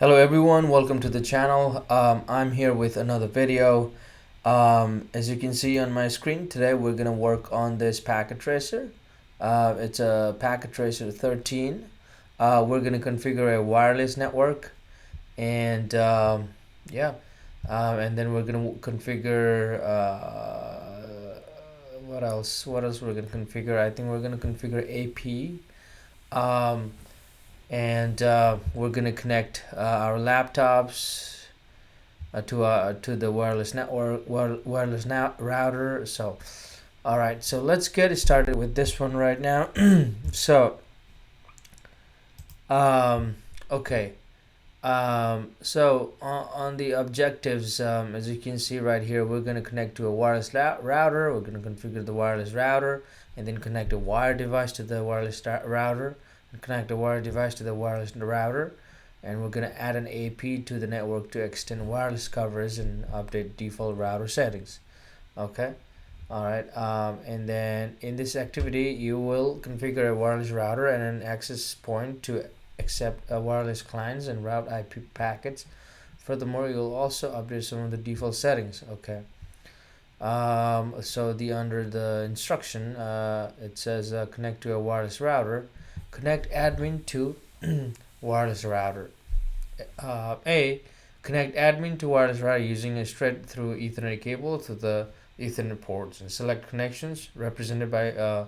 Hello everyone, welcome to the channel. I'm here with another video. As you can see on my screen, today we're going to work on this packet tracer. It's a packet tracer 13. We're going to configure a wireless network and and then we're going to configure what else we're going to configure. I think we're going to configure AP. We're gonna connect our laptops to the wireless network, router. So, all right. So let's get started with this one right now. So, um, okay. On the objectives, as you can see right here, we're gonna connect to a wireless router. We're gonna configure the wireless router, and then connect a wire device to the wireless router. And connect a wire device to the wireless router, and we're going to add an AP to the network to extend wireless coverage and update default router settings. Okay, all right. And then in this activity you will configure a wireless router and an access point to accept wireless clients and route IP packets. Furthermore, you'll also update some of the default settings. Okay. So under the instruction, it says connect to a wireless router. Connect admin to wireless router. Connect admin to wireless router using a straight through Ethernet cable to the Ethernet ports, and select connections represented by a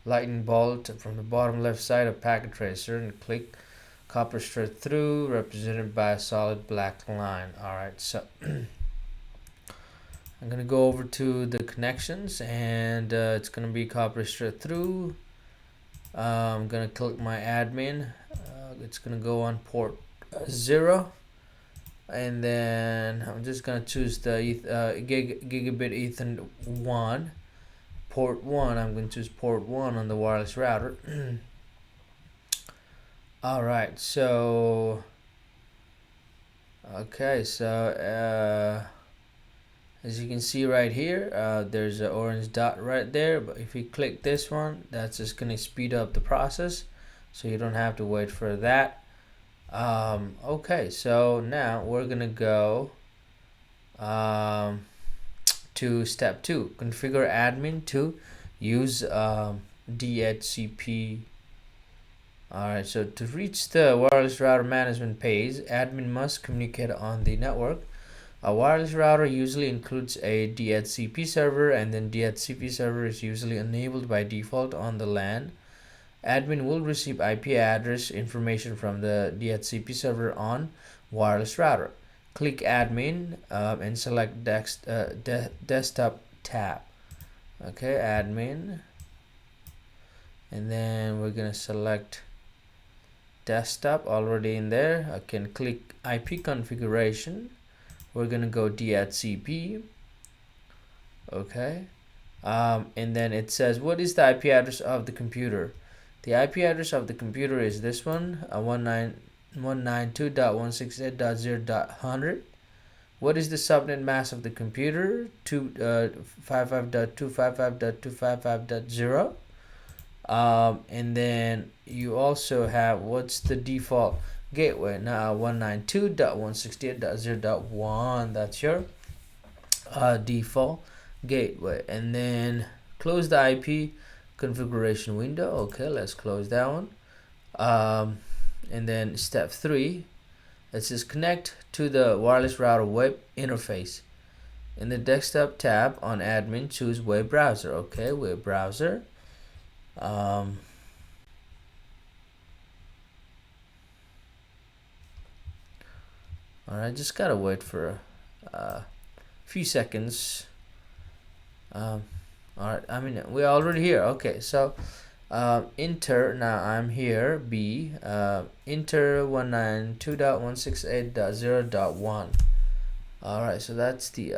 lightning bolt from the bottom left side of packet tracer, and click copper straight through represented by a solid black line. Alright, so I'm gonna go over to the connections, and it's gonna be copper straight through. I'm gonna click my admin. It's gonna go on port 0, and then I'm just gonna choose the gigabit Ethernet 1, port 1. I'm going to choose port 1 on the wireless router. Alright, so okay, so as you can see right here, there's an orange dot right there, but if you click this one, that's just going to speed up the process, so you don't have to wait for that. Okay, so now we're going to go to step 2, configure admin to use DHCP. Alright, so to reach the wireless router management page, admin must communicate on the network. A wireless router usually includes a DHCP server, and then DHCP server is usually enabled by default on the LAN. Admin will receive IP address information from the DHCP server on wireless router. Click admin and select desktop tab. Okay, admin, and then we're gonna select desktop already in there. I can click IP configuration. We're gonna go DHCP. Okay, and then it says what is the IP address of the computer. The IP address of the computer is this one, 192.168.0.100. What is the subnet mask of the computer? 255.255.255.0. And then you also have what's the default gateway. Now 192.168.0.1, that's your default gateway. And then close the IP configuration window. Okay, let's close that one. And then step 3, it says connect to the wireless router web interface. In the desktop tab on admin, choose web browser. Okay, web browser. Alright, just gotta wait for a few seconds. Alright, I mean, we're already here. Okay, so enter, now I'm here, B, enter 192.168.0.1. Alright, so that's the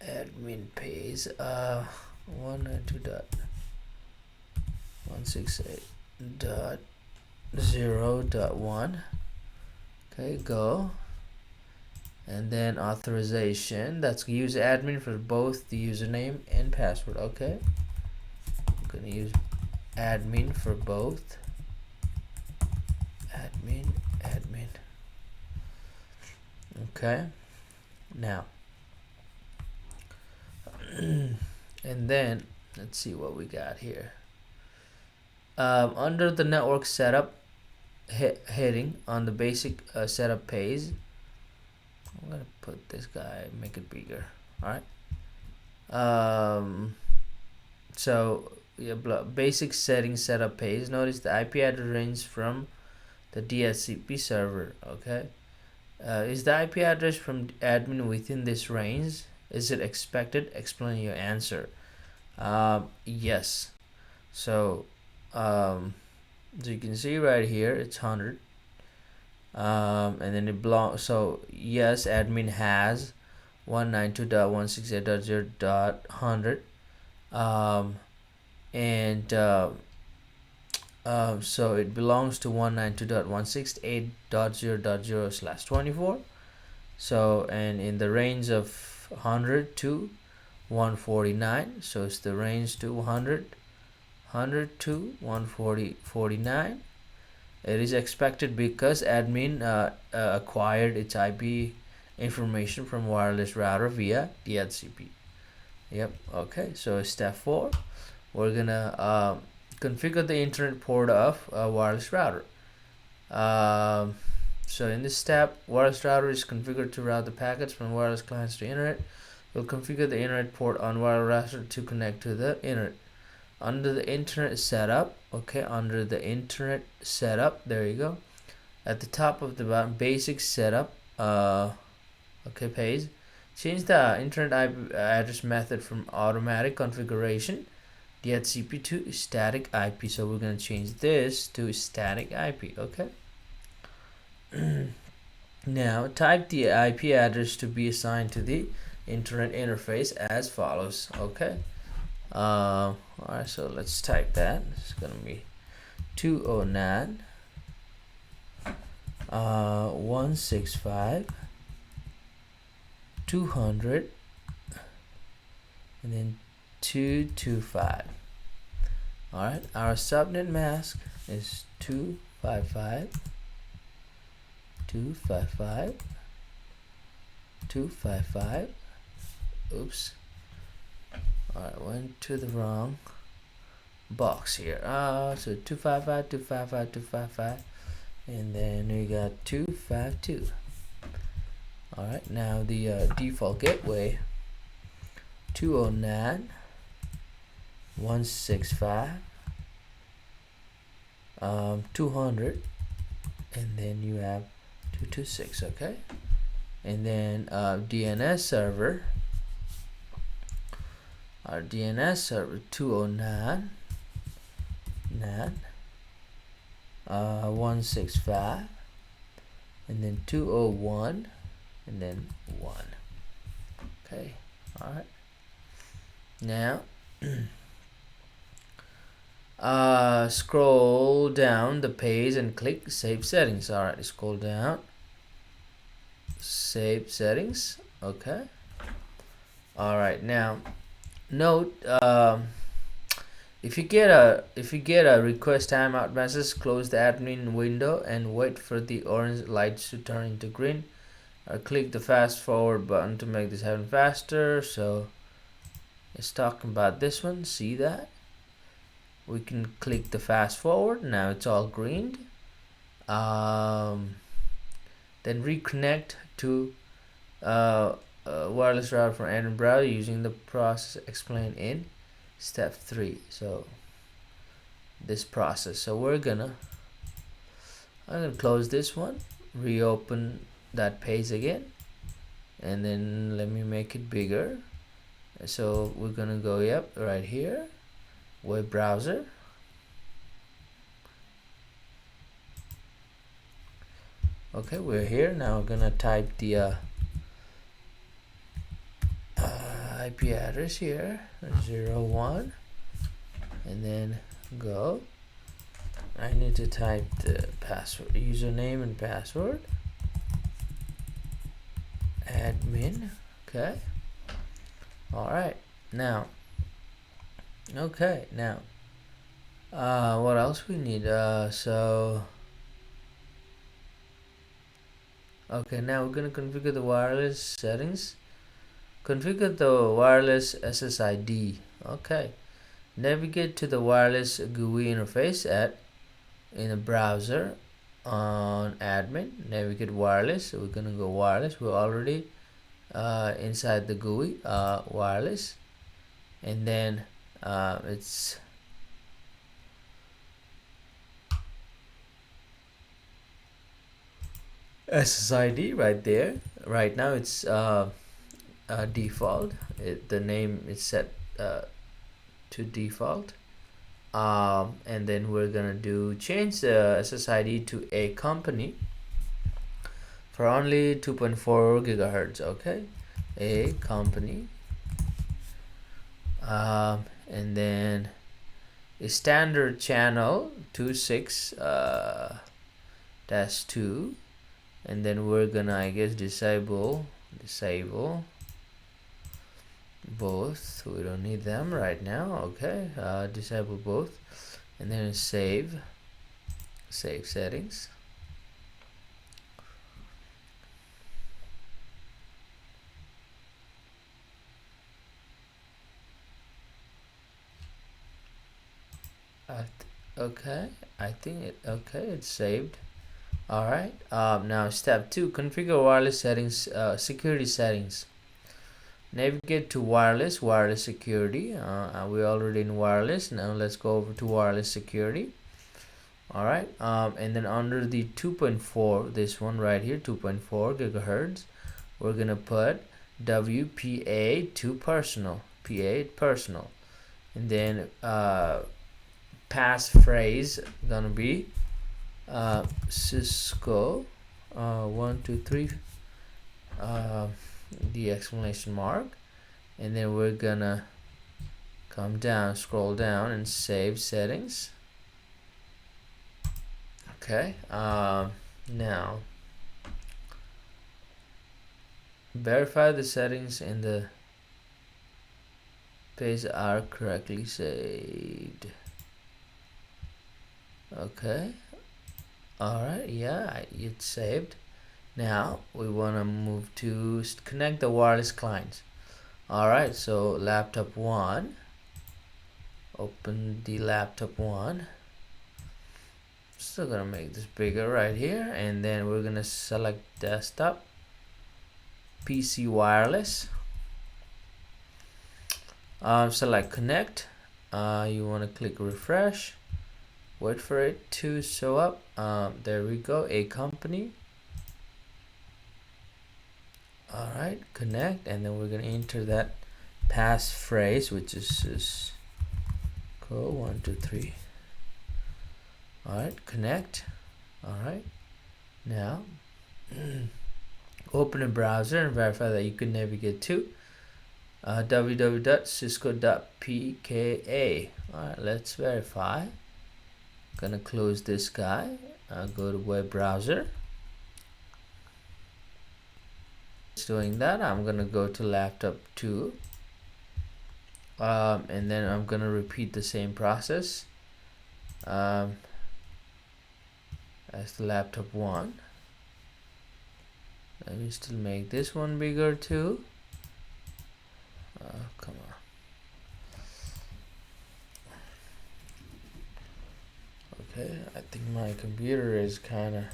admin page, 192.168.0.1. Okay, go. And then authorization, that's use admin for both the username and password. Okay, I'm gonna use admin for both. admin. Okay, now and then let's see what we got here. Under the network setup heading on the basic setup page, I'm gonna put this guy, make it bigger. All right. So yeah, basic settings setup page. Notice the IP address range from the DHCP server. Okay. Is the IP address from admin within this range? Is it expected? Explain your answer. Yes. So, so you can see right here, it's 100. And then it belongs. So yes, admin has 192.168.0.100. And so it belongs to 192.168.0.0/24. So, and in the range of 100 to 149, so it's the range to 100 to 149. It is expected because admin acquired its IP information from wireless router via DHCP. Yep. Okay, so step 4, we're gonna configure the internet port of a wireless router. So in this step, wireless router is configured to route the packets from wireless clients to internet. We'll configure the internet port on wireless router to connect to the internet. Under the internet setup, okay, under the internet setup, there you go. At the top of the bottom, basic setup, okay, page. Change the internet IP address method from automatic configuration DHCP to static IP. So we're gonna change this to static IP. Okay. Now type the IP address to be assigned to the internet interface as follows. Okay. Alright, so let's type that. It's gonna be 209 165 200 and then 225. Alright, our subnet mask is 255 255 255. Oops. Alright, went to the wrong box here. So 255 255 255, and then we got 252. Alright, now the default gateway 209 165 200, and then you have 226. Okay, and then DNS server, our DNS server 209 165, and then 201, and then 1. Okay, all right. Now scroll down the page and click save settings. All right, scroll down, save settings. Okay, all right. Now note, if you get a request timeout message, close the admin window and wait for the orange lights to turn into green, or click the fast forward button to make this happen faster. So let's talk about this one. See that we can click the fast forward. Now it's all green. Then reconnect to wireless router from admin browser using the process explained in step 3. So this process. So I'm gonna close this one, reopen that page again, and then let me make it bigger. So we're gonna go right here, web browser. Okay, we're here now. We're gonna type the IP address here, 01, and then go. I need to type the password, username and password, admin. Okay, all right. Now what else we need? So Okay, now we're gonna configure the wireless settings. Configure the wireless SSID. Okay, navigate to the wireless GUI interface in a browser on admin. Navigate wireless. So we're gonna go wireless. We're already inside the GUI wireless, and then it's SSID right there. Right now it's default. The name is set to default. And then we're gonna change the SSID to a company for only 2.4 gigahertz. Okay, a company. And then a standard channel 26 dash 2, and then we're gonna, I guess, disable both. We don't need them right now. Okay, disable both, and then save settings. Okay, I think it's saved. All right, now step 2, configure wireless settings. Security settings. Navigate to wireless security. We're already in wireless. Now let's go over to wireless security. All right, and then under the 2.4, this one right here, 2.4 gigahertz, we're gonna put WPA to personal, PA personal, and then passphrase gonna be Cisco 123 the exclamation mark, and then we're gonna come down, scroll down, and save settings. Okay, now verify the settings in the page are correctly saved. Okay, alright, yeah, it's saved. Now we want to move to connect the wireless clients. Alright, so laptop 1, open the laptop 1. Still gonna make this bigger right here, and then we're gonna select desktop, PC wireless, select connect. You want to click refresh, wait for it to show up. There we go, a company. Alright, connect, and then we're gonna enter that passphrase, which is Cisco 123. Alright, connect. Alright, now open a browser and verify that you can navigate to www.cisco.pka. Alright, let's verify. Gonna close this guy. Go to web browser. Doing that, I'm gonna go to laptop 2, and then I'm gonna repeat the same process as the laptop 1. Let me still make this one bigger too. Come on. Okay, I think my computer is kind of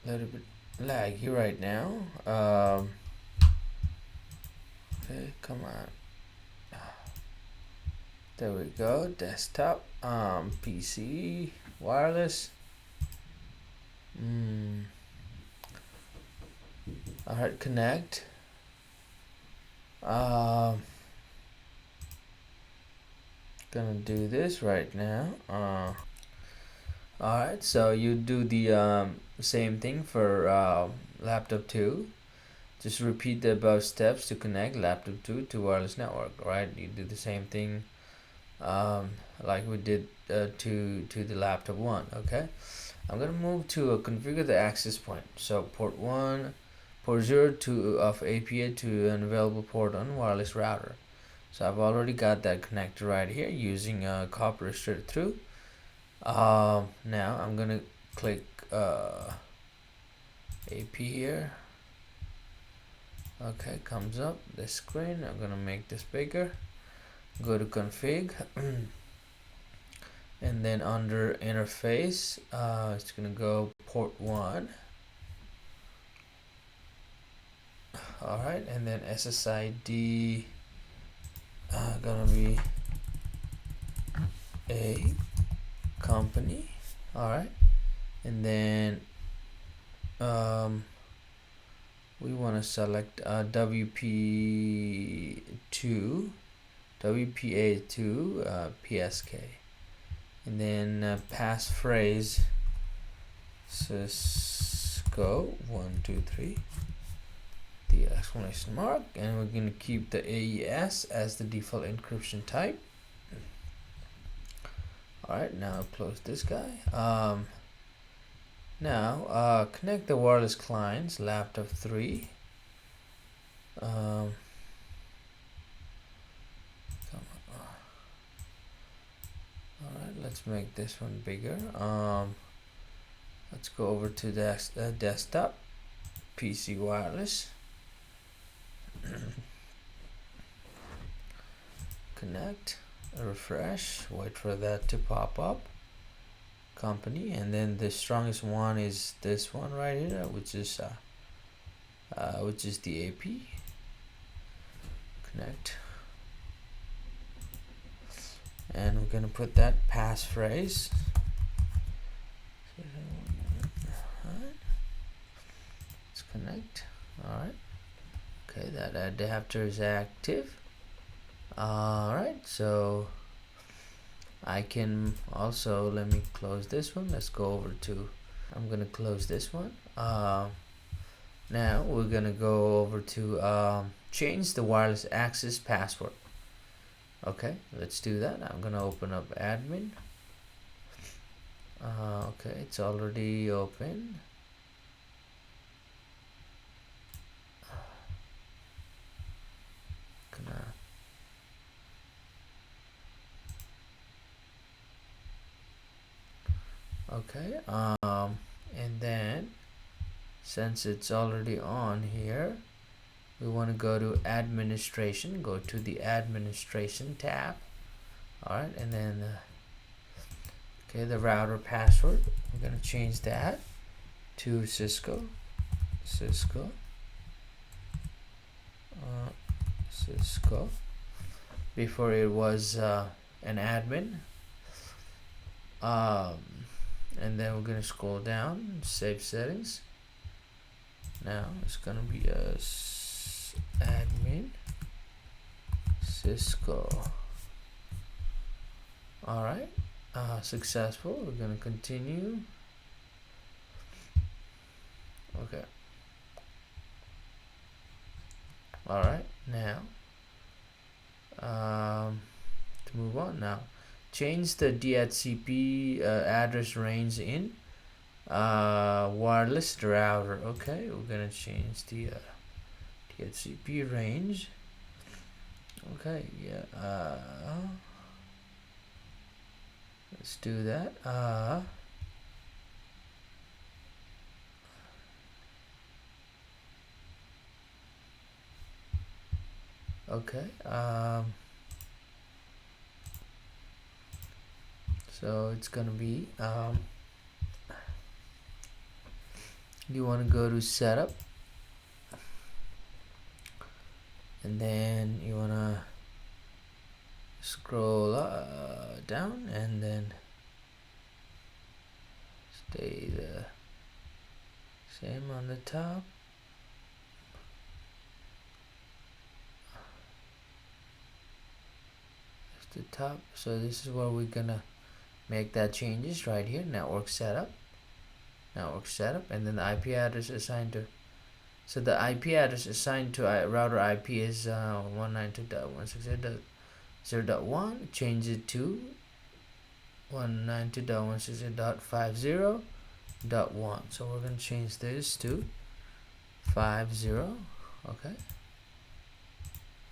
a little bit laggy right now. Okay, come on. There we go. Desktop, PC, wireless. Alright, connect. Gonna do this right now. Alright, so you do the same thing for laptop 2. Just repeat the above steps to connect laptop 2 to wireless network. Right, you do the same thing like we did to the laptop 1. Okay, I'm gonna move to configure the access point. So port 1, port 0 of APA to an available port on wireless router. So I've already got that connected right here using copper straight through. Now I'm gonna click AP here. Okay, comes up this screen. I'm gonna make this bigger. Go to config and then under interface it's gonna go port 1. Alright, and then SSID gonna be a company. Alright, and then we want to select WP2 WPA2 PSK, and then passphrase Cisco 123, the exclamation mark, and we're going to keep the AES as the default encryption type. Alright, now close this guy. Now connect the wireless clients laptop 3. Alright, let's make this one bigger. Let's go over to desktop PC wireless. Connect, refresh, wait for that to pop up. Company, and then the strongest one is this one right here, which is the AP. Connect, and we're gonna put that passphrase. Let's connect. All right. Okay, that adapter is active. All right, so I can also, let me close this one. Let's go over to, I'm gonna close this one. Now we're gonna go over to change the wireless access password. Okay, let's do that. I'm gonna open up admin. Okay, it's already open. Okay, and then since it's already on here, we want to go to administration, go to the administration tab. All right, and then okay, the router password, we're going to change that to Cisco before it was an admin. And then we're going to scroll down, save settings. Now it's going to be a admin Cisco. All right, successful. We're going to continue. Okay. All right, now to move on now. Change the DHCP address range in wireless router. Okay, we're gonna change the DHCP range. Okay, yeah. Let's do that. Okay. So it's gonna be you want to go to setup, and then you want to scroll down, and then stay the same on the top. The top. So this is where we're gonna make that changes right here. Network setup, and then the IP address assigned to, so the IP address assigned to router IP is 192.168.0.1. change it to 192.168.50.1. so we're going to change this to 50. Okay,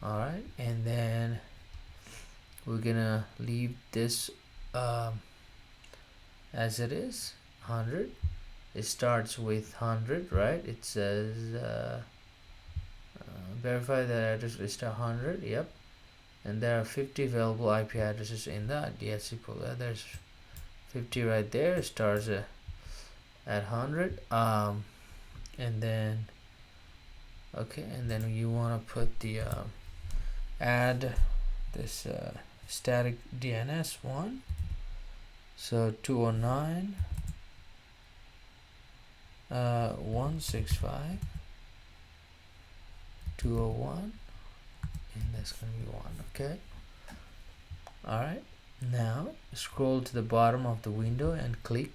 all right, and then we're gonna leave this as it is 100, it starts with 100, right? It says verify that address list 100. Yep. And there are 50 available IP addresses in the DHCP pool. There's 50 right there. Starts at 100. And then okay, and then you want to put the add this static DNS one. So 209 165 201, and that's gonna be 1. Okay, all right, now scroll to the bottom of the window and click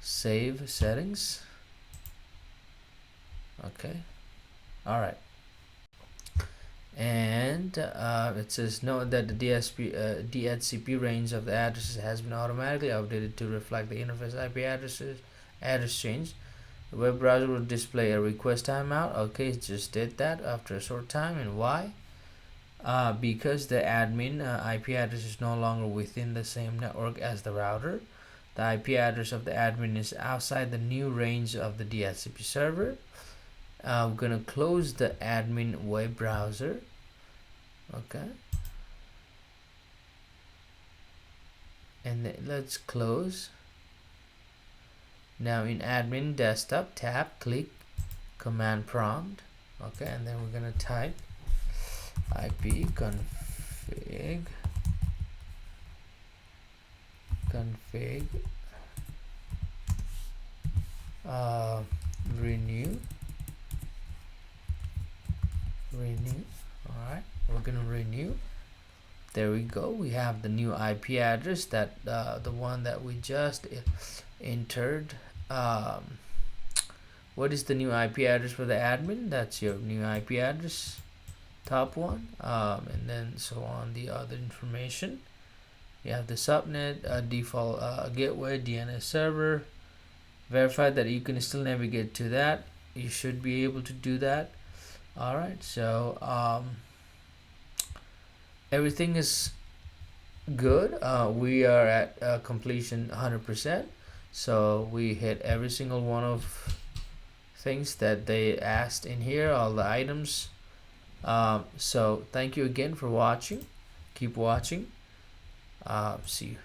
save settings. Okay, all right, and it says note that the DHCP range of the addresses has been automatically updated to reflect the interface IP address change. The web browser will display a request timeout. Okay, it just did that after a short time. And why? Because the admin IP address is no longer within the same network as the router. The IP address of the admin is outside the new range of the DHCP server. I'm gonna close the admin web browser. Okay, and then let's close. Now in admin desktop tab, click command prompt. Okay, and then we're gonna type ipconfig renew. All right, we're gonna renew. There we go. We have the new IP address, that the one that we just entered. What is the new IP address for the admin? That's your new IP address, top one, and then so on the other information. You have the subnet, default gateway, DNS server. Verify that you can still navigate to that. You should be able to do that. All right, so everything is good. We are at completion 100%. So we hit every single one of things that they asked in here, all the items. So thank you again for watching. Keep watching. See you.